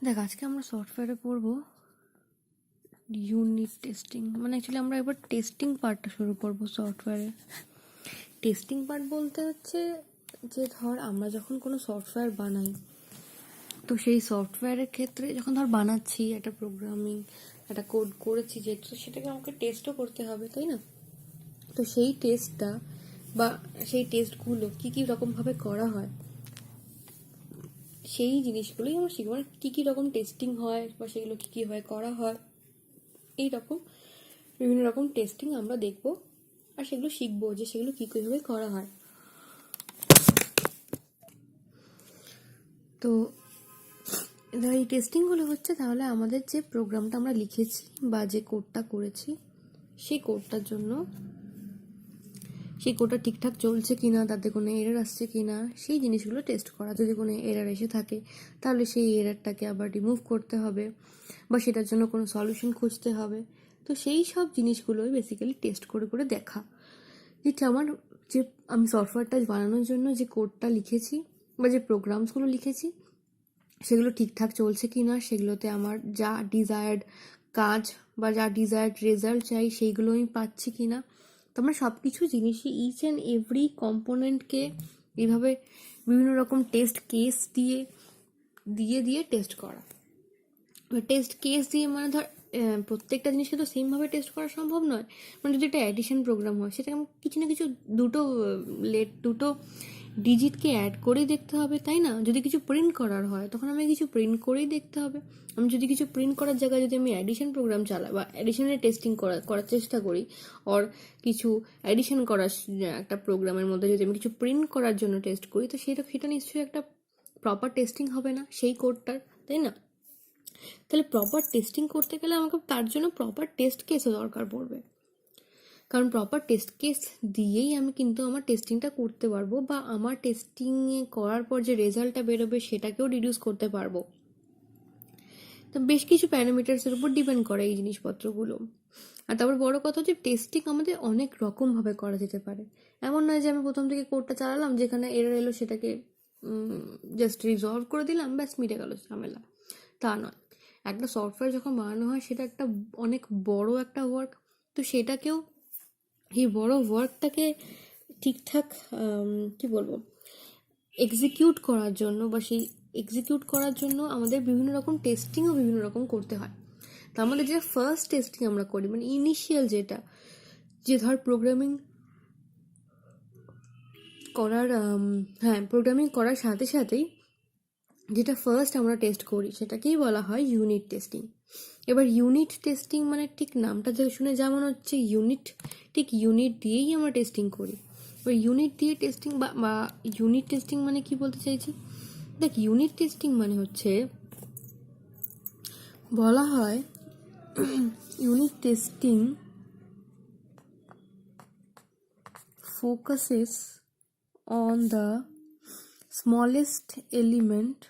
দেখ, আজকে আমরা সফটওয়্যারে পড়বো ইউনিট টেস্টিং। মানে অ্যাকচুয়ালি আমরা এবার টেস্টিং পার্টটা শুরু করবো সফটওয়্যারে। টেস্টিং পার্ট বলতে হচ্ছে যে ধর আমরা যখন কোনো সফটওয়্যার বানাই, তো সেই সফটওয়্যারের ক্ষেত্রে যখন ধর বানাচ্ছি একটা প্রোগ্রামিং, একটা কোড করেছি, যেহেতু সেটাকে আমাকে টেস্টও করতে হবে, তাই না? তো সেই টেস্টটা বা সেই টেস্টগুলো কী কী রকমভাবে করা হয়, সেই জিনিসগুলোই আমরা শিখবো। মানে কী কী রকম টেস্টিং হয় বা সেগুলো কী কী হয় করা হয়, এই রকম বিভিন্ন রকম টেস্টিং আমরা দেখব আর সেগুলো শিখবো যে সেগুলো কী কীভাবে করা হয়। তো এবার এই টেস্টিংগুলো হচ্ছে তাহলে আমাদের যে প্রোগ্রামটা আমরা লিখেছি বা যে কোডটা করেছি সেই কোডটার জন্য, সেই কোডটা ঠিকঠাক চলছে কিনা, তাতে কোনো এরর আসছে কিনা, সেই জিনিসগুলো টেস্ট করা। যদি কোনো এরর এসে থাকে তাহলে সেই এররটাকে আবার রিমুভ করতে হবে বা সেটার জন্য কোনো সলিউশন খুঁজতে হবে। তো সেই সব জিনিসগুলোই বেসিক্যালি টেস্ট করে করে দেখা, যেটা আমার যে আমি সফটওয়্যারটা বানানোর জন্য যে কোডটা লিখেছি বা যে প্রোগ্রামসগুলো লিখেছি সেগুলো ঠিকঠাক চলছে কি না, সেগুলোতে আমার যা ডিজায়ার্ড কাজ বা যা ডিজায়ার্ড রেজাল্ট চাই সেইগুলো আমি পাচ্ছি কি না। তো আমরা সব কিছু জিনিসই ইচ অ্যান্ড এভরি কম্পোনেন্টকে এইভাবে বিভিন্ন রকম টেস্ট কেস দিয়ে দিয়ে দিয়ে টেস্ট করা। টেস্ট কেস দিয়ে মানে ধর প্রত্যেকটা জিনিসকে তো সেমভাবে টেস্ট করা সম্ভব নয়। মানে যদি একটা অ্যাডিশন প্রোগ্রাম হয়, সেটা কিছু না কিছু দুটো ডিজিটকে অ্যাড করেই দেখতে হবে, তাই না? যদি কিছু প্রিন্ট করার হয় তখন আমি কিছু প্রিন্ট করেই দেখতে হবে। আমি যদি কিছু প্রিন্ট করার জায়গায় যদি আমি অ্যাডিশন প্রোগ্রাম চালাই বা অ্যাডিশনের টেস্টিং করার চেষ্টা করি, আর কিছু অ্যাডিশন করার একটা প্রোগ্রামের মধ্যে যদি আমি কিছু প্রিন্ট করার জন্য টেস্ট করি, তো সেটা নিশ্চয়ই একটা প্রপার টেস্টিং হবে না সেই কোডটার, তাই না? তাহলে প্রপার টেস্টিং করতে গেলে আমাকে তার জন্য প্রপার টেস্ট কেসও দরকার পড়বে, কারণ প্রপার টেস্ট কেস দিয়েই আমি কিন্তু আমার টেস্টিংটা করতে পারবো বা আমার টেস্টিং করার পর যে রেজাল্টটা বেরোবে সেটাকেও রিডিউস করতে পারবো। তো বেশ কিছু প্যারামিটার্সের উপর ডিপেন্ড করে এই জিনিসপত্রগুলো। আর তারপর বড় কথা হচ্ছে টেস্টিং আমাদের অনেক রকমভাবে করা যেতে পারে। এমন নয় যে আমি প্রথম থেকে কোডটা চালালাম, যেখানে এরর এলো সেটাকে জাস্ট রিজলভ করে দিলাম, ব্যাস মিটে গেল ঝামেলা। তা নয়, একটা সফটওয়্যার যখন বানানো হয় সেটা একটা অনেক বড় একটা ওয়ার্ক। তো সেটাকেও, এই বড় ওয়ার্কটাকে ঠিকঠাক কি বলবো, এক্সিকিউট করার জন্য বা সেই এক্সিকিউট করার জন্য আমাদের বিভিন্ন রকম টেস্টিংও বিভিন্ন রকম করতে হয়। তা আমাদের যে ফার্স্ট টেস্টিং আমরা করি, মানে ইনিশিয়াল যেটা, যে ধর প্রোগ্রামিং করার সাথে সাথেই যেটা ফার্স্ট আমরা টেস্ট করি সেটাকেই বলা হয় ইউনিট টেস্টিং। এবার ইউনিট টেস্টিং মানে ঠিক নামটা শুনে যেমন হচ্ছে ইউনিট, ঠিক ইউনিট দিয়েই আমরা টেস্টিং করি। এবার ইউনিট দিয়ে টেস্টিং বা ইউনিট টেস্টিং মানে কি বলতে চাইছি, দেখ ইউনিট টেস্টিং মানে হচ্ছে, বলা হয় unit testing focuses on the smallest element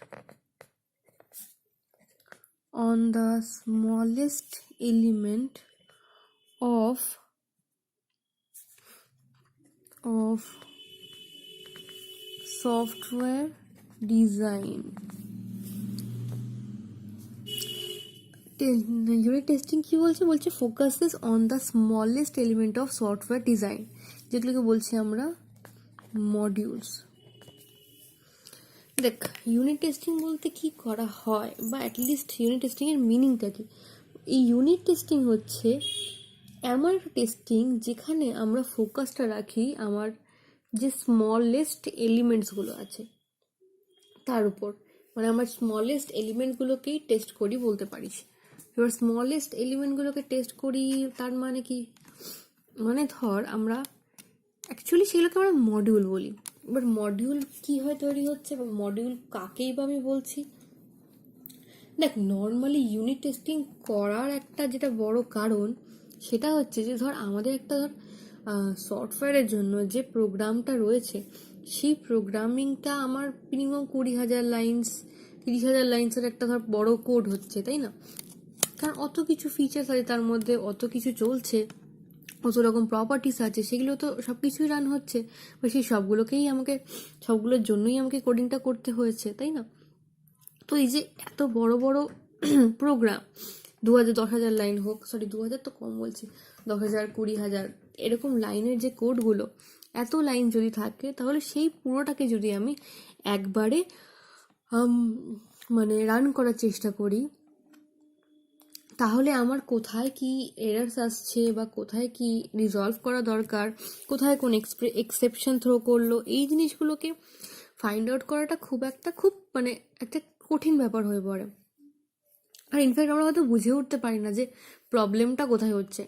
of software design. Unit testing কি বলছে focuses on the smallest element of software design, যেগুলোকে বলছি আমরা মডিউলস। দেখ, ইউনিট টেস্টিং বলতে কি করা হয় বা অ্যাটলিস্ট ইউনিট টেস্টিংয়ের মিনিংটা কি। এই ইউনিট টেস্টিং হচ্ছে এমন একটা টেস্টিং যেখানে আমরা ফোকাসটা রাখি আমার যে স্মলেস্ট এলিমেন্টসগুলো আছে তার উপর। মানে আমার স্মলেস্ট এলিমেন্টগুলোকেই টেস্ট করি বলতে পারিস। এবার স্মলেস্ট এলিমেন্টগুলোকে টেস্ট করি তার মানে কি, মানে ধর আমরা অ্যাকচুয়ালি সেগুলোকে আমরা মডিউল বলি। এবার মডিউল কি হয় তৈরি হচ্ছে বা মডিউল কাকেই বা আমি বলছি। দেখ, নর্মালি ইউনিট টেস্টিং করার একটা যেটা বড় কারণ সেটা হচ্ছে যে ধর আমাদের একটা ধর সফটওয়্যারের জন্য যে প্রোগ্রামটা রয়েছে সেই প্রোগ্রামিংটা আমার মিনিমাম 20,000 লাইন্স 30,000 লাইন্সের একটা ধর বড় কোড হচ্ছে, তাই না? কারণ অত কিছু ফিচার্স আছে তার মধ্যে, অত কিছু চলছে, অত রকম প্রপার্টিস আছে, সেগুলো তো সব কিছুই রান হচ্ছে বা সেই সবগুলোর জন্যই আমাকে কোডিংটা করতে হয়েছে, তাই না? তো এই যে এত বড় বড় প্রোগ্রাম, 10,000 লাইন হোক, সরি 2000 তো কম বলছি, 10,000 20,000 এরকম লাইনের যে কোডগুলো, এত লাইন যদি থাকে তাহলে সেই পুরোটাকে যদি আমি একবারে মানে রান করার চেষ্টা করি, তাহলে আমার কোথায় কি এরার্স আসছে বা কোথায় কি রিজলভ করা দরকার, কোথায় কোন এক্সেপশন থ্রো করলো, এই জিনিসগুলোকে ফাইন্ড আউট করাটা খুব মানে একটা কঠিন ব্যাপার হয়ে পড়ে। আর ইনফ্যাক্ট আমরা হয়তো বুঝে উঠতে পারি না যে প্রবলেমটা কোথায় হচ্ছে,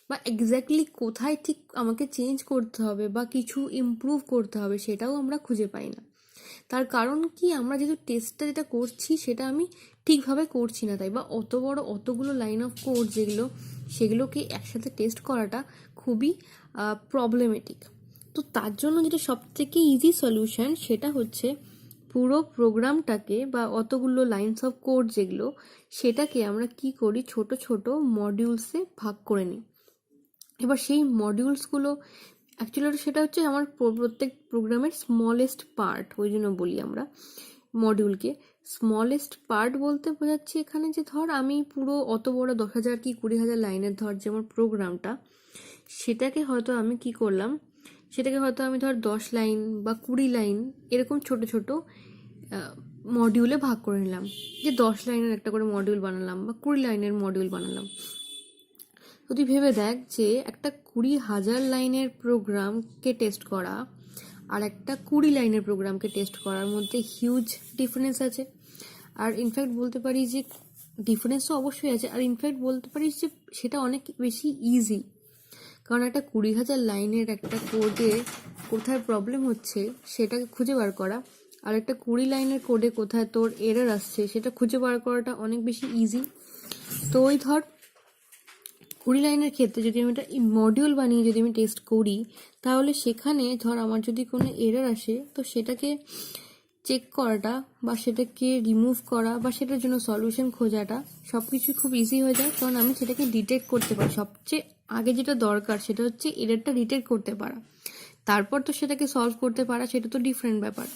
বা এক্স্যাক্টলি কোথায় ঠিক আমাকে চেঞ্জ করতে হবে বা কিছু ইমপ্রুভ করতে হবে, সেটাও আমরা খুঁজে পাই না। তার কারণ কি, আমরা যেহেতু টেস্টটা যেটা করছি সেটা আমি ঠিকভাবে করছি না, তাই বা অতগুলো লাইন অফ কোড যেগুলো, সেগুলোকে একসাথে টেস্ট করাটা খুবই প্রবলেমেটিক। তো তার জন্য যেটা সবথেকে ইজি সলিউশন সেটা হচ্ছে পুরো প্রোগ্রামটাকে বা অতগুলো লাইনস অফ কোড যেগুলো, সেটাকে আমরা কি করি, ছোট ছোট মডিউলসে ভাগ করে নিই। এবার সেই মডিউলসগুলো অ্যাকচুয়ালি সেটা হচ্ছে আমার প্রত্যেক প্রোগ্রামের স্মলেস্ট পার্ট, ওই জন্য বলি আমরা মডিউলকে স্মলেস্ট পার্ট বলতে বোঝাচ্ছি এখানে যে ধর আমি পুরো অত বড় 10,000 কি 20,000 লাইনের ধর যে আমার প্রোগ্রামটা, সেটাকে হয়তো আমি কি করলাম, সেটাকে হয়তো আমি ধর 10 লাইন বা 20 লাইন এরকম ছোট ছোট মডিউলে ভাগ করে নিলাম, যে 10 লাইনের একটা করে মডিউল বানালাম বা 20 লাইনের মডিউল বানালাম। তো তুই ভেবে দেখ যে একটা 20,000 লাইনের প্রোগ্রামকে টেস্ট করা আর একটা 20 লাইনের প্রোগ্রামকে টেস্ট করার মধ্যে হিউজ ডিফারেন্স আছে। আর ইনফ্যাক্ট বলতে পারি যে ডিফারেন্স তো অবশ্যই আছে, আর ইনফ্যাক্ট বলতে পারিস যে সেটা অনেক বেশি ইজি, কারণ একটা 20,000 লাইনের একটা কোডে কোথায় প্রবলেম হচ্ছে সেটাকে খুঁজে বার করা, আর একটা 20 লাইনের কোডে কোথায় তোর এরর আসছে সেটা খুঁজে বার করাটা অনেক বেশি ইজি। তো ওই ধর 20 লাইনের ক্ষেত্রে যদি আমি একটা মডিউল বানিয়ে যদি আমি টেস্ট করি, তাহলে সেখানে ধর আমার যদি কোনো এরর আসে, তো সেটাকে চেক করাটা বা সেটাকে রিমুভ করা বা সেটার জন্য সলিউশন খোঁজাটা সব কিছু খুব ইজি হয়ে যায়, কারণ আমি সেটাকে ডিটেক্ট করতে পারি। সবচেয়ে আগে যেটা দরকার সেটা হচ্ছে এররটা ডিটেক্ট করতে পারা, তারপর তো সেটাকে সলভ করতে পারা, সেটা তো ডিফারেন্ট ব্যাপার।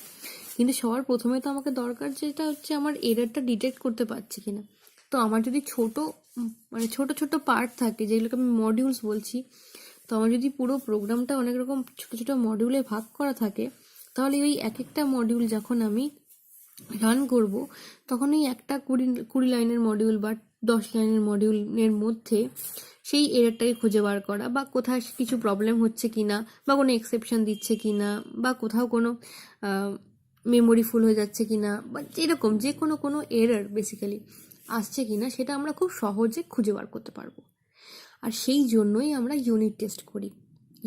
কিন্তু সবার প্রথমে তো আমাকে দরকার যেটা হচ্ছে আমার এররটা ডিটেক্ট করতে পারছি কিনা। তো আমার যদি মানে ছোট ছোট পার্ট থাকে যেগুলোকে আমি মডিউলস বলছি, তো আমার যদি পুরো প্রোগ্রামটা অনেক রকম ছোট ছোট মডিউলে ভাগ করা থাকে, তাহলে ওই এক একটা মডিউল যখন আমি রান করব, তখন এই একটা 20 লাইনের মডিউল বা 10 লাইনের মডিউলের মধ্যে সেই এররটাকে খুঁজে বার করা, বা কোথায় কিছু প্রবলেম হচ্ছে কিনা, বা কোনো এক্সেপশন দিচ্ছে কিনা, বা কোথাও কোনো মেমোরি ফুল হয়ে যাচ্ছে কিনা, বা এরকম যে কোনো এরর বেসিক্যালি আসছে কিনা, সেটা আমরা খুব সহজে খুঁজে বার করতে পারবো। আর সেই জন্যই আমরা ইউনিট টেস্ট করি।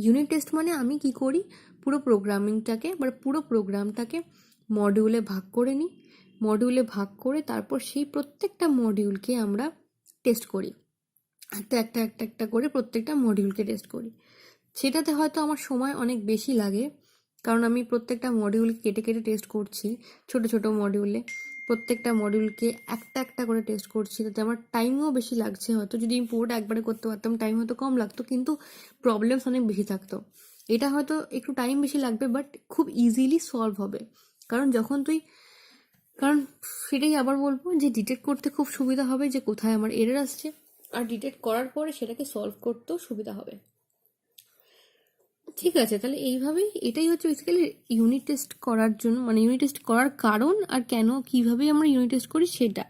ইউনিট টেস্ট মানে আমি কি করি, পুরো প্রোগ্রামিংটাকে বা পুরো প্রোগ্রামটাকে মডিউলে ভাগ করে নিই, মডিউলে ভাগ করে তারপর সেই প্রত্যেকটা মডিউলকে আমরা টেস্ট করি, একটা একটা একটা একটা করে প্রত্যেকটা মডিউলকে টেস্ট করি। সেটাতে হয়তো আমার সময় অনেক বেশি লাগে, কারণ আমি প্রত্যেকটা মডিউল কেটে কেটে টেস্ট করছি ছোট ছোট মডিউলে, প্রত্যেকটা মডিউলকে একটা একটা করে টেস্ট করছি, তাতে আমার টাইমও বেশি লাগছে। হয়তো যদি আমি পুরোটা একবারে করতে পারতাম টাইম হয়তো কম লাগতো, কিন্তু প্রবলেমস অনেক বেশি থাকতো। এটা হয়তো একটু টাইম বেশি লাগবে, বাট খুব ইজিলি সলভ হবে। কারণ সেটাই আবার বলবো যে ডিটেক্ট করতে খুব সুবিধা হবে যে কোথায় আমার এরর আসছে, আর ডিটেক্ট করার পরে সেটাকে সলভ করতেও সুবিধা হবে। ঠিক আছে, তাহলে এইভাবেই এটাই হচ্ছে বেসিক্যালি ইউনিট টেস্ট করার জন্য, মানে ইউনিট টেস্ট করার কারণ আর কেন কিভাবে আমরা ইউনিট টেস্ট করি সেটা।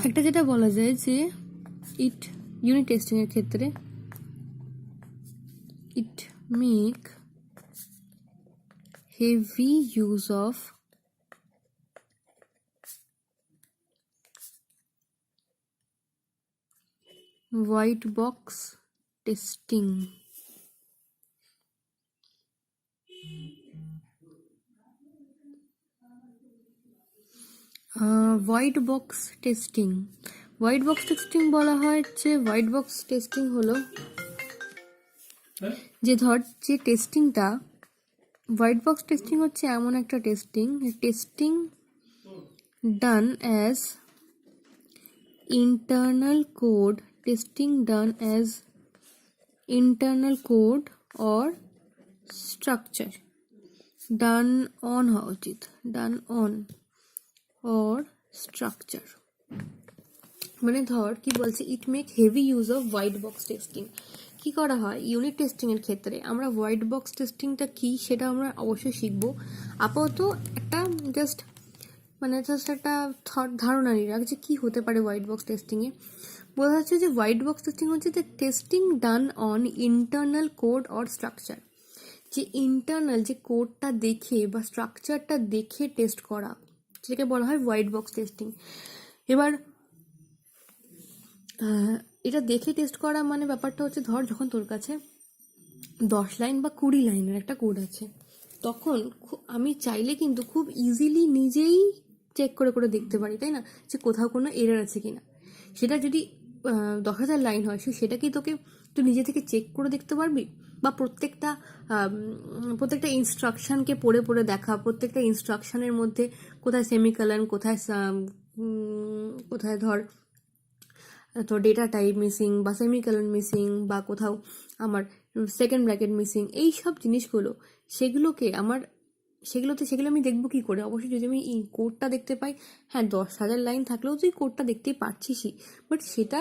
একটা যেটা বলা যায় যে ইউনিট টেস্টিং এর ক্ষেত্রে it make heavy use off white box testing. White box testing বলা হয় যে হোয়াইট বক্স টেস্টিং হলো যে ধর যে টেস্টিংটা, হোয়াইট বক্স টেস্টিং হচ্ছে এমন একটা testing done as internal code or structure. Done on হওয়া উচিত, ডান অন অর স্ট্রাকচার। মানে ধর কি বলছে, it make heavy use off white box testing. কি করা হয় ইউনিট টেস্টিং এর ক্ষেত্রে, আমরা হোয়াইট বক্স টেস্টিংটা কি সেটা আমরা অবশ্যই শিখবো। আপাতত একটা জাস্ট একটা ধারণা নিয়ে রাখ যে কী হতে পারে হোয়াইট বক্স টেস্টিংয়ে। বোঝা যাচ্ছে যে হোয়াইট বক্স টেস্টিং হচ্ছে যে testing done on internal code or structure. যে ইন্টারনাল যে কোডটা দেখে বা স্ট্রাকচারটা দেখে টেস্ট করা, যেটাকে বলা হয় হোয়াইট বক্স টেস্টিং। এবার এটা দেখে টেস্ট করা মানে ব্যাপারটা হচ্ছে, ধর যখন তোর কাছে 10 লাইন বা 20 লাইনের একটা কোড আছে, তখন আমি চাইলে কিন্তু খুব ইজিলি নিজেই চেক করে করে দেখতে পারি, তাই না, যে কোথাও কোনো এরর আছে কিনা। সেটা যদি 10,000 লাইন হয়, সেটা কি তুই নিজে থেকে চেক করে দেখতে পারবি? বা প্রত্যেকটা ইনস্ট্রাকশনকে পড়ে পড়ে দেখা, প্রত্যেকটা ইনস্ট্রাকশনের মধ্যে কোথায় সেমিকলন, কোথায় ধর তোর ডেটা টাইপ মিসিং বা সেমিকলন মিসিং, বা কোথাও আমার সেকেন্ড ব্র্যাকেট মিসিং, এই সব জিনিসগুলো সেগুলো আমি দেখবো কি করে? অবশ্যই যদি আমি এই কোডটা দেখতে পাই। হ্যাঁ, 10,000 লাইন থাকলেও তুই কোডটা দেখতেই পারছিসই, বাট সেটা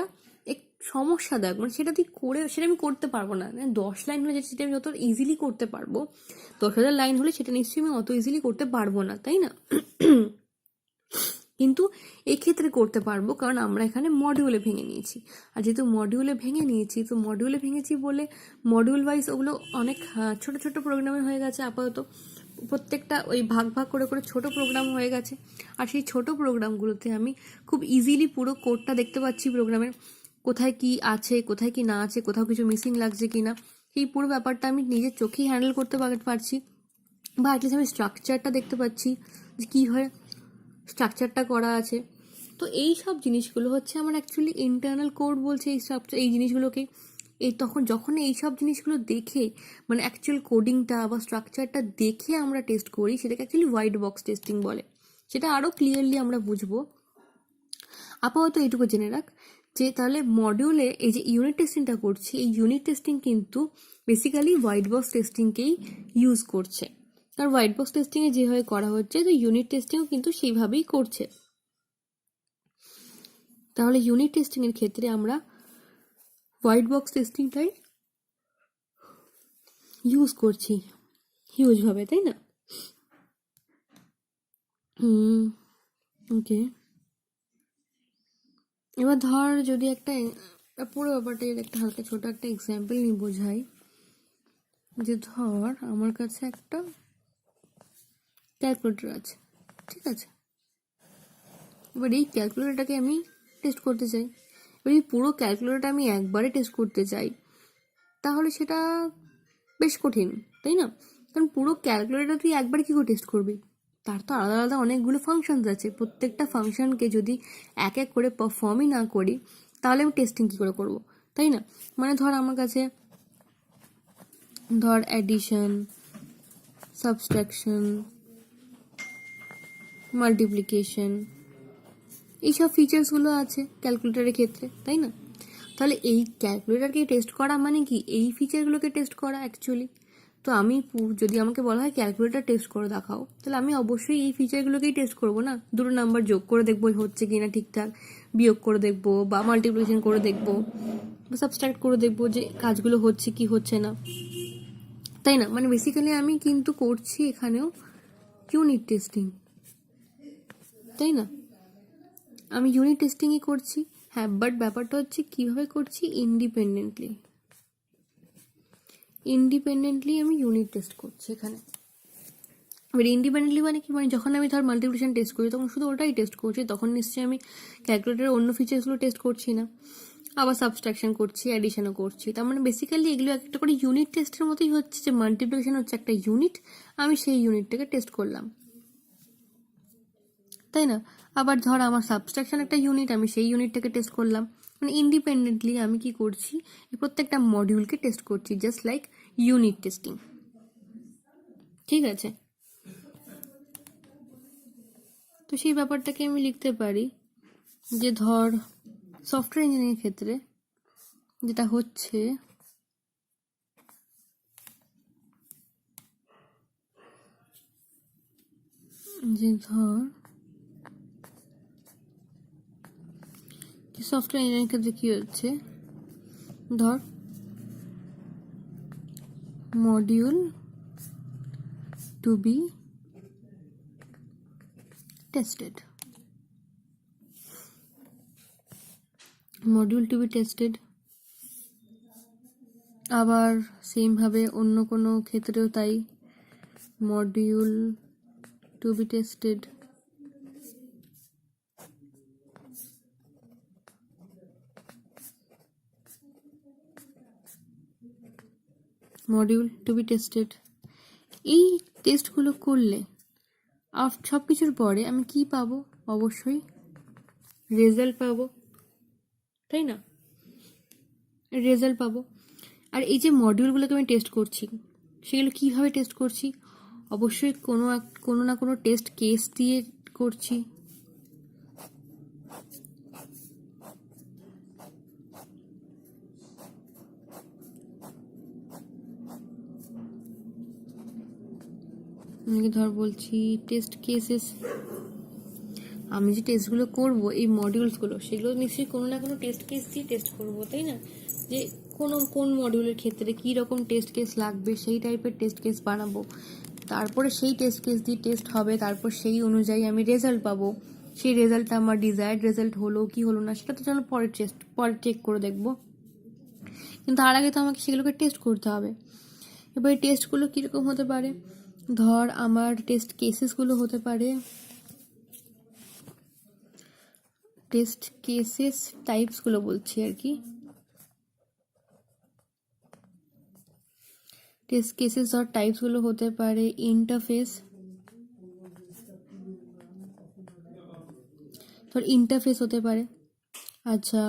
এক সমস্যাদায়ক, সেটা আমি করতে পারবো না। 10 লাইন হলে সেটা আমি যত ইজিলি করতে পারবো, 10,000 লাইন হলে সেটা নিশ্চয়ই আমি অত ইজিলি করতে পারবো না, তাই না? কিন্তু এক্ষেত্রে করতে পারবো, কারণ আমরা এখানে মডিউলে ভেঙে নিয়েছি। আর যেহেতু মডিউলে ভেঙেছি বলে মডিউল ওয়াইজ ওগুলো অনেক ছোট ছোট প্রোগ্রামে হয়ে গেছে। আপাতত প্রত্যেকটা ওই ভাগ ভাগ করে করে ছোট প্রোগ্রাম হয়ে গেছে। আর সেই ছোট প্রোগ্রামগুলোতে আমি খুব ইজিলি পুরো কোডটা দেখতে পাচ্ছি, প্রোগ্রামের কোথায় কি আছে, কোথায় কি না আছে, কোথাও কিছু মিসিং লাগছে কিনা, এই পুরো ব্যাপারটা আমি নিজের চোখেই হ্যান্ডেল করতে পারছি। বা অ্যাটলিস্ট আমি স্ট্রাকচারটা দেখতে পাচ্ছি যে কীভাবে স্ট্রাকচারটা করা আছে। তো এই সব জিনিসগুলো হচ্ছে আমার অ্যাকচুয়ালি ইন্টারনাল কোড বলছে এই জিনিসগুলোকে। যখন এই সব জিনিসগুলো দেখে, অ্যাকচুয়াল কোডিংটা বা স্ট্রাকচারটা দেখে আমরা টেস্ট করি, সেটাকে অ্যাকচুয়ালি হোয়াইট বক্স টেস্টিং বলে। সেটা আরও ক্লিয়ারলি আমরা বুঝবো। আপাতত এইটুকু জেনে রাখ যে তাহলে মডিউলে এই যে ইউনিট টেস্টিংটা করছি, এই ইউনিট টেস্টিং কিন্তু বেসিক্যালি হোয়াইট বক্স টেস্টিংকেই ইউজ করছে। আর হোয়াইট বক্স টেস্টিংয়ে যেভাবে করা হচ্ছে, তো ইউনিট টেস্টিংও কিন্তু সেইভাবেই করছে। তাহলে ইউনিট টেস্টিংয়ের ক্ষেত্রে আমরা হোয়াইট বক্স টেস্টিংটাই ইউজ করছি হিউজভাবে, তাই না? ওকে, এবার ধর যদি একটা পুরো ব্যাপারটা একটা হালকা ছোট একটা এক্সাম্পল নিয়ে বোঝাই, যে ধর আমার কাছে একটা ক্যালকুলেটর আছে, ঠিক আছে? এবার এই ক্যালকুলেটরটাকে আমি টেস্ট করতে চাই। এবার এই পুরো ক্যালকুলেটরটা আমি একবারে টেস্ট করতে চাই, তাহলে সেটা বেশ কঠিন, তাই না? কারণ পুরো ক্যালকুলেটর তুই একবারে কী করে টেস্ট করবি? তার তো আলাদা আলাদা অনেকগুলো ফাংশনস আছে। প্রত্যেকটা ফাংশনকে যদি এক এক করে পারফর্মই না করি, তাহলে আমি টেস্টিং কী করে করবো, তাই না? ধর আমার কাছে অ্যাডিশন, সাবস্ট্রাকশন, মাল্টিপ্লিকেশন, এইসব ফিচার্সগুলো আছে ক্যালকুলেটরের ক্ষেত্রে, তাই না? তাহলে এই ক্যালকুলেটরকে টেস্ট করা মানে কি এই ফিচারগুলোকে টেস্ট করা অ্যাকচুয়ালি। তো আমি যদি আমাকে বলা হয় ক্যালকুলেটর টেস্ট করে দেখাও, তাহলে আমি অবশ্যই এই ফিচারগুলোকেই টেস্ট করবো না। দুটো নাম্বার যোগ করে দেখবো হচ্ছে কি না ঠিকঠাক, বিয়োগ করে দেখবো, বা মাল্টিপ্লিকেশন করে দেখবো, বা সাবস্ট্রাক্ট করে দেখবো যে কাজগুলো হচ্ছে কি হচ্ছে না, তাই না? বেসিক্যালি আমি কিন্তু করছি এখানেও ইউনিট টেস্টিং, তাই না? আমি ইউনিট টেস্টিংই করছি, হ্যাঁ, বাট ব্যাপারটা হচ্ছে কীভাবে করছি, ইন্ডিপেন্ডেন্টলি আমি ইউনিট টেস্ট করছি এখানে। এবার ইন্ডিপেন্ডেন্টলি কি, যখন আমি ধর মাল্টিপ্লিকেশন টেস্ট করি, তখন শুধু ওটাই টেস্ট করছি, তখন নিশ্চয়ই আমি ক্যালকুলেটরের অন্য ফিচার্সগুলো টেস্ট করছি না। আবার সাবস্ট্রাকশন করছি, অ্যাডিশনও করছি। তার বেসিক্যালি এগুলো একটা করে ইউনিট টেস্টের মতোই হচ্ছে, যে মাল্টিপ্লিকেশন হচ্ছে একটা ইউনিট, আমি সেই ইউনিটটাকে টেস্ট করলাম, তাই না? আবার ধর আমার সাবস্ট্রাকশন একটা ইউনিট, আমি সেই ইউনিটটাকে টেস্ট করলাম। ইন্ডিপেন্ডেন্টলি আমি কি করছি, প্রত্যেকটা মডিউলকে টেস্ট করছি, জাস্ট লাইক ইউনিট টেস্টিং, ঠিক আছে? তো সেই ব্যাপারটাকে আমি লিখতে পারি যে ধর সফটওয়্যার ইঞ্জিনিয়ারিং ক্ষেত্রে যেটা হচ্ছে, যে ধর সফটওয়্যার ইঞ্জিনিয়ারিং ক্ষেত্রে কি হচ্ছে, ধর module to be tested, module to be tested. আবার সেমভাবে অন্য কোনো ক্ষেত্রেও তাই, module to be tested. Module to be tested. এই টেস্টগুলো করলে সব কিছুর পরে আমি কি পাবো? অবশ্যই রেজাল্ট পাবো, তাই না? রেজাল্ট পাবো। আর এই যে মডিউলগুলোকে আমি টেস্ট করছি, সেগুলো কিভাবে টেস্ট করছি? অবশ্যই কোনো না কোনো টেস্ট কেস দিয়ে করছি। আমি ধর বলছি টেস্ট কেসেস, আমি যে টেস্টগুলো করব এই মডিউলসগুলো, সেগুলো নিশ্চয়ই কোনো না কোনো টেস্ট কেস দিয়ে টেস্ট করব, তাই না? যে কোন মডিউলের ক্ষেত্রে কী রকম টেস্ট কেস লাগবে সেই টাইপের টেস্ট কেস বানাবো, তারপরে সেই টেস্ট কেস দিয়ে টেস্ট হবে, তারপর সেই অনুযায়ী আমি রেজাল্ট পাবো। সেই রেজাল্টটা আমার ডিজায়ার্ড রেজাল্ট হলো কি হলো না সেটা তো চলো পরে চেক করে দেখবো, কিন্তু তার আগে তো আমাকে সেগুলোকে টেস্ট করতে হবে। এবার এই টেস্টগুলো কীরকম হতে পারে? ধর আমার টেস্ট কেসেসগুলো হতে পারে, টেস্ট কেসেস টাইপসগুলো বলছি আর কি। টেস্ট কেসেস আর টাইপসগুলো হতে পারে ইন্টারফেস, ধর ইন্টারফেস হতে পারে। আচ্ছা,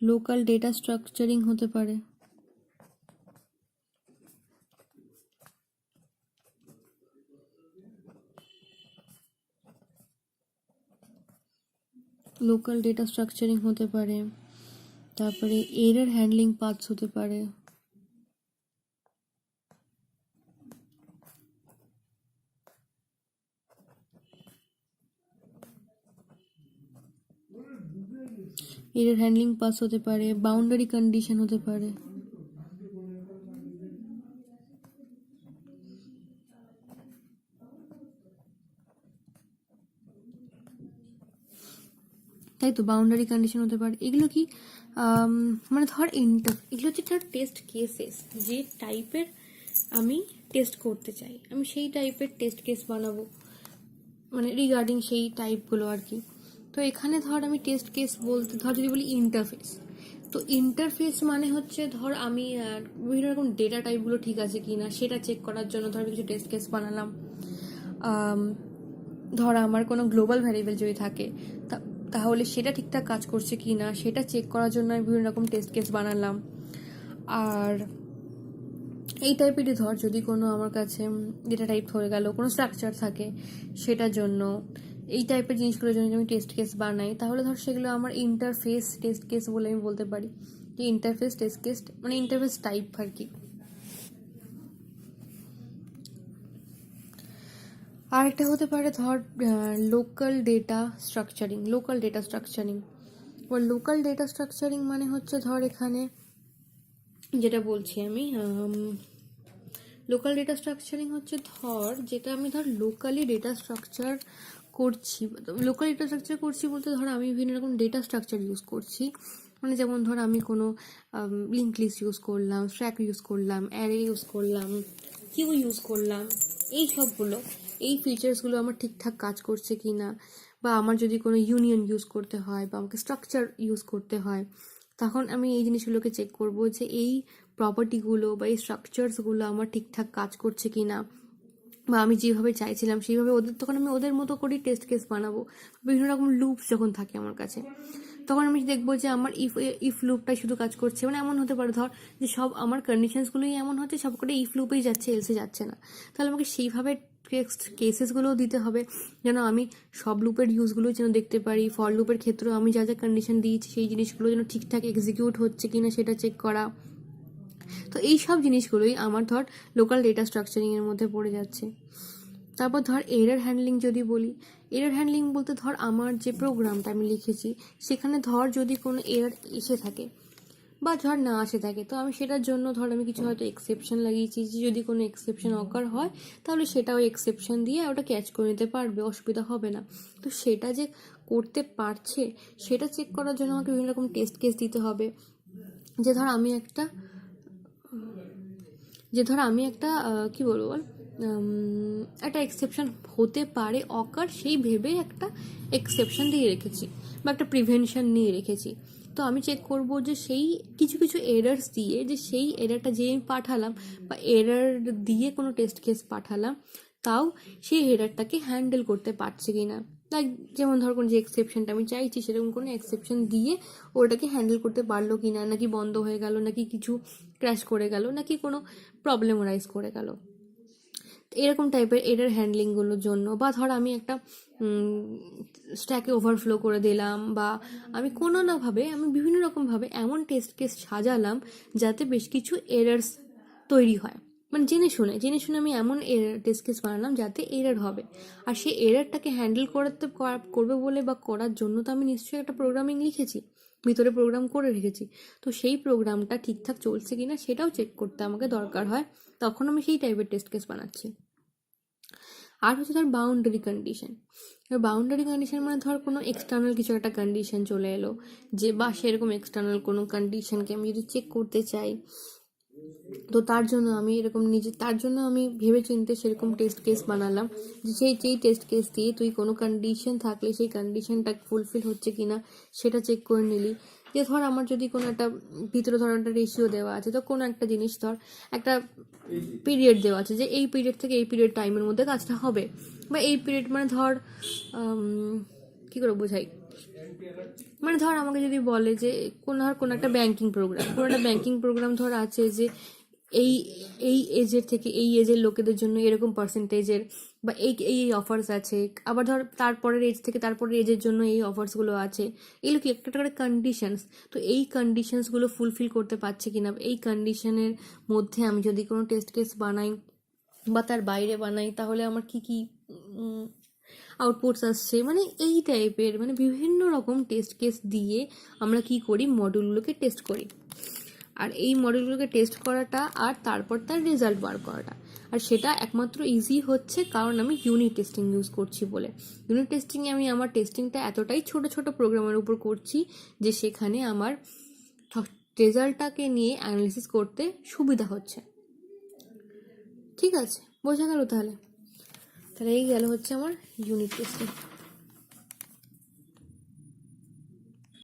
লোকাল ডেটা স্ট্রাকচারিং হতে পারে, লোকাল ডেটা স্ট্রাকচারিং হতে পারে। তারপরে এরর হ্যান্ডলিং পাথস হতে পারে, এরর হ্যান্ডলিং পাথস হতে পারে, বাউন্ডারি কন্ডিশন হতে পারে। তাই তো, বাউন্ডারি কন্ডিশন হতে পারে। এগুলো কি মানে ধর এগুলো হচ্ছে ধর টেস্ট কেসেস, যে টাইপের আমি টেস্ট করতে চাই আমি সেই টাইপের টেস্ট কেস বানাবো, মানে রিগার্ডিং সেই টাইপগুলো আর কি। তো এখানে ধর আমি টেস্ট কেস বলতে ধর যদি বলি ইন্টারফেস, তো ইন্টারফেস মানে হচ্ছে ধর আমি বিভিন্ন রকম ডেটা টাইপগুলো ঠিক আছে কি না সেটা চেক করার জন্য ধর কিছু টেস্ট কেস বানালাম। ধর আমার কোনো গ্লোবাল ভ্যারিয়েবল যদি থাকে তাহলে সেটা ঠিকঠাক কাজ করছে কি না সেটা চেক করার জন্য আমি বিভিন্ন রকম টেস্ট কেস বানালাম। আর এই টাইপেরই ধর যদি কোনো আমার কাছে ডেটা টাইপ হয়ে গেল, কোনো স্ট্রাকচার থাকে সেটার জন্য, এই টাইপের জিনিসগুলোর জন্য আমি টেস্ট কেস বানাই, তাহলে ধর সেগুলো আমার ইন্টারফেস টেস্ট কেস বলে আমি বলতে পারি। যে ইন্টারফেস টেস্ট কেস মানে ইন্টারফেস টাইপ আর কি। আর একটা হতে পারে ধর local data structuring. Local data structuring মানে হচ্ছে ধর এখানে যেটা বলছি আমি, লোকাল ডেটা স্ট্রাকচারিং হচ্ছে ধর যেটা আমি ধর লোকালি ডেটা স্ট্রাকচার করছি। লোকাল ডেটা স্ট্রাকচার করছি বলতে ধর আমি বিভিন্ন রকম ডেটা স্ট্রাকচার ইউজ করছি, মানে যেমন ধর আমি কোনো লিঙ্ক লিস্ট ইউজ করলাম, স্ট্র্যাক ইউজ করলাম, অ্যারে ইউজ করলাম, কিউ ইউজ করলাম, এই সবগুলো এই ফিচার্সগুলো আমার ঠিকঠাক কাজ করছে কি না, বা আমার যদি কোনো ইউনিয়ন ইউজ করতে হয় বা আমাকে স্ট্রাকচার ইউজ করতে হয়, তখন আমি এই জিনিসগুলোকে চেক করব যে এই প্রপার্টিগুলো বা এই স্ট্রাকচারসগুলো আমার ঠিকঠাক কাজ করছে কি না, বা আমি যেভাবে চাইছিলাম সেইভাবে তখন আমি ওদের মতো করেই টেস্ট কেস বানাবো। বিভিন্ন রকম লুপস যখন থাকে আমার কাছে তখন আমি দেখবো যে আমার ইফ লুপটাই শুধু কাজ করছে, মানে এমন হতে পারে ধর যে সব আমার কন্ডিশনসগুলোই এমন হচ্ছে সব করে ইফ লুপেই যাচ্ছে, এলসে যাচ্ছে না, তাহলে আমাকে সেইভাবে কেসেসগুলোও দিতে হবে যেন আমি সব লুপের ইউজগুলো যেন দেখতে পারি। ফর লুপের ক্ষেত্রেও আমি যা যা কন্ডিশন দিয়েছি সেই জিনিসগুলো যেন ঠিকঠাক এক্সিকিউট হচ্ছে কিনা সেটা চেক করা। তো এই সব জিনিসগুলোই আমার ধর লোকাল ডেটা স্ট্রাকচারিং এর মধ্যে পড়ে যাচ্ছে। তারপর ধর এরর হ্যান্ডলিং যদি বলি, এরর হ্যান্ডলিং বলতে ধর আমার যে প্রোগ্রামটা আমি লিখেছি সেখানে ধর যদি কোনো এরর এসে থাকে বা ধর না আসে থাকে, তো আমি সেটার জন্য ধর আমি কিছু হয়তো এক্সেপশন লাগিয়েছি, যে যদি কোনো এক্সেপশন অকার হয় তাহলে সেটা ওই এক্সেপশন দিয়ে ওটা ক্যাচ করে নিতে পারবে, অসুবিধা হবে না। তো সেটা যে করতে পারছে সেটা চেক করার জন্য আমাকে বিভিন্ন রকম টেস্ট কেস দিতে হবে। যে ধর আমি একটা কি বলবো বল, একটা এক্সেপশন হতে পারে অকার, সেই ভেবে একটা এক্সেপশন দিয়ে রেখেছি বা একটা প্রিভেনশন নিয়ে রেখেছি। তো আমি চেক করব যে সেই কিছু কিছু এরার্স দিয়ে, যে সেই এরারটা যে আমি পাঠালাম বা এরার দিয়ে কোনো টেস্ট কেস পাঠালাম, তাও সেই এরারটাকে হ্যান্ডেল করতে পারছে কিনা। লাইক যেমন ধর কোনো যে এক্সেপশনটা আমি চাইছি সেরকম কোনো এক্সেপশন দিয়ে ওটাকে হ্যান্ডেল করতে পারলো কিনা, নাকি বন্ধ হয়ে গেল, নাকি কিছু ক্র্যাশ করে গেল, নাকি কোনো প্রবলেম রাইজ করে গেল, এরকম টাইপের এরার হ্যান্ডলিংগুলোর জন্য। বা ধর আমি একটা স্ট্যাকে ওভারফ্লো করে দিলাম, বা আমি কোনো নাভাবে আমি বিভিন্ন রকমভাবে এমন টেস্ট কেস সাজালাম যাতে বেশ কিছু এরার্স তৈরি হয়, মানে জেনে শুনে আমি এমন টেস্ট কেস বানালাম যাতে এরার হবে। আর সেই এরারটাকে হ্যান্ডেল করবে বলে বা করার জন্য তো আমি নিশ্চয়ই একটা প্রোগ্রামিং লিখেছি, ভিতরে প্রোগ্রাম করে রেখেছি। তো সেই প্রোগ্রামটা ঠিকঠাক চলছে কিনা সেটাও চেক করতে আমাকে দরকার হয়, তখন আমি সেই টাইপের টেস্ট কেস বানাচ্ছি। আর হচ্ছে ধর বাউন্ডারি কন্ডিশন। বাউন্ডারি কন্ডিশন মানে ধর কোনো এক্সটার্নাল কিছু একটা কন্ডিশন চলে এলো, যে বা সেরকম এক্সটার্নাল কোনো কন্ডিশনকে আমি যদি চেক করতে চাই, তো তার জন্য আমি ভেবে চিন্তে সেরকম টেস্ট কেস বানালাম, যে যেই টেস্ট কেস দিয়ে তুই কোনো কন্ডিশন থাকলে সেই কন্ডিশনটা ফুলফিল হচ্ছে কিনা সেটা চেক করে নিলি। যে ধর আমার যদি কোনো একটা ভিতরে ধর একটা রেশিও দেওয়া আছে, তো কোনো একটা জিনিস ধর একটা পিরিয়ড দেওয়া আছে, যে এই পিরিয়ড থেকে এই পিরিয়ড টাইমের মধ্যে কাজটা হবে, বা এই পিরিয়ড মানে ধর কী করে বোঝাই, মানে ধর আমাকে যদি বলে যে কোনো একটা ব্যাংকিং প্রোগ্রাম ধর আছে, যে এই এই এজের থেকে এই এজের লোকেদের জন্য এরকম পার্সেন্টেজের বা এই অফার্স আছে, আবার ধর তারপরের এজ থেকে তারপরের এজের জন্য এই অফার্সগুলো আছে, এগুলো কি একটা করে কন্ডিশনস। তো এই কন্ডিশনসগুলো ফুলফিল করতে পারছে কিনা, এই কন্ডিশনের মধ্যে আমি যদি কোনো টেস্ট কেস বানাই বা তার বাইরে বানাই, তাহলে আমার কি কি আউটপুটস আসছে, মানে এই টাইপের মানে বিভিন্ন রকম টেস্ট কেস দিয়ে আমরা কি করি, মডিউলগুলোকে টেস্ট করি। আর এই মডেলগুলোকে টেস্ট করাটা আর তারপর তার রেজাল্ট বার করাটা, আর সেটা একমাত্র ইজি হচ্ছে কারণ আমি ইউনিট টেস্টিং ইউজ করছি বলে। ইউনিট টেস্টিংয়ে আমি আমার টেস্টিংটা এতটাই ছোট ছোট প্রোগ্রামের উপর করছি যে সেখানে আমার রেজাল্টটাকে নিয়ে অ্যানালিসিস করতে সুবিধা হচ্ছে। ঠিক আছে, বোঝা গেল তাহলে এই গেল হচ্ছে আমার ইউনিট টেস্টিং।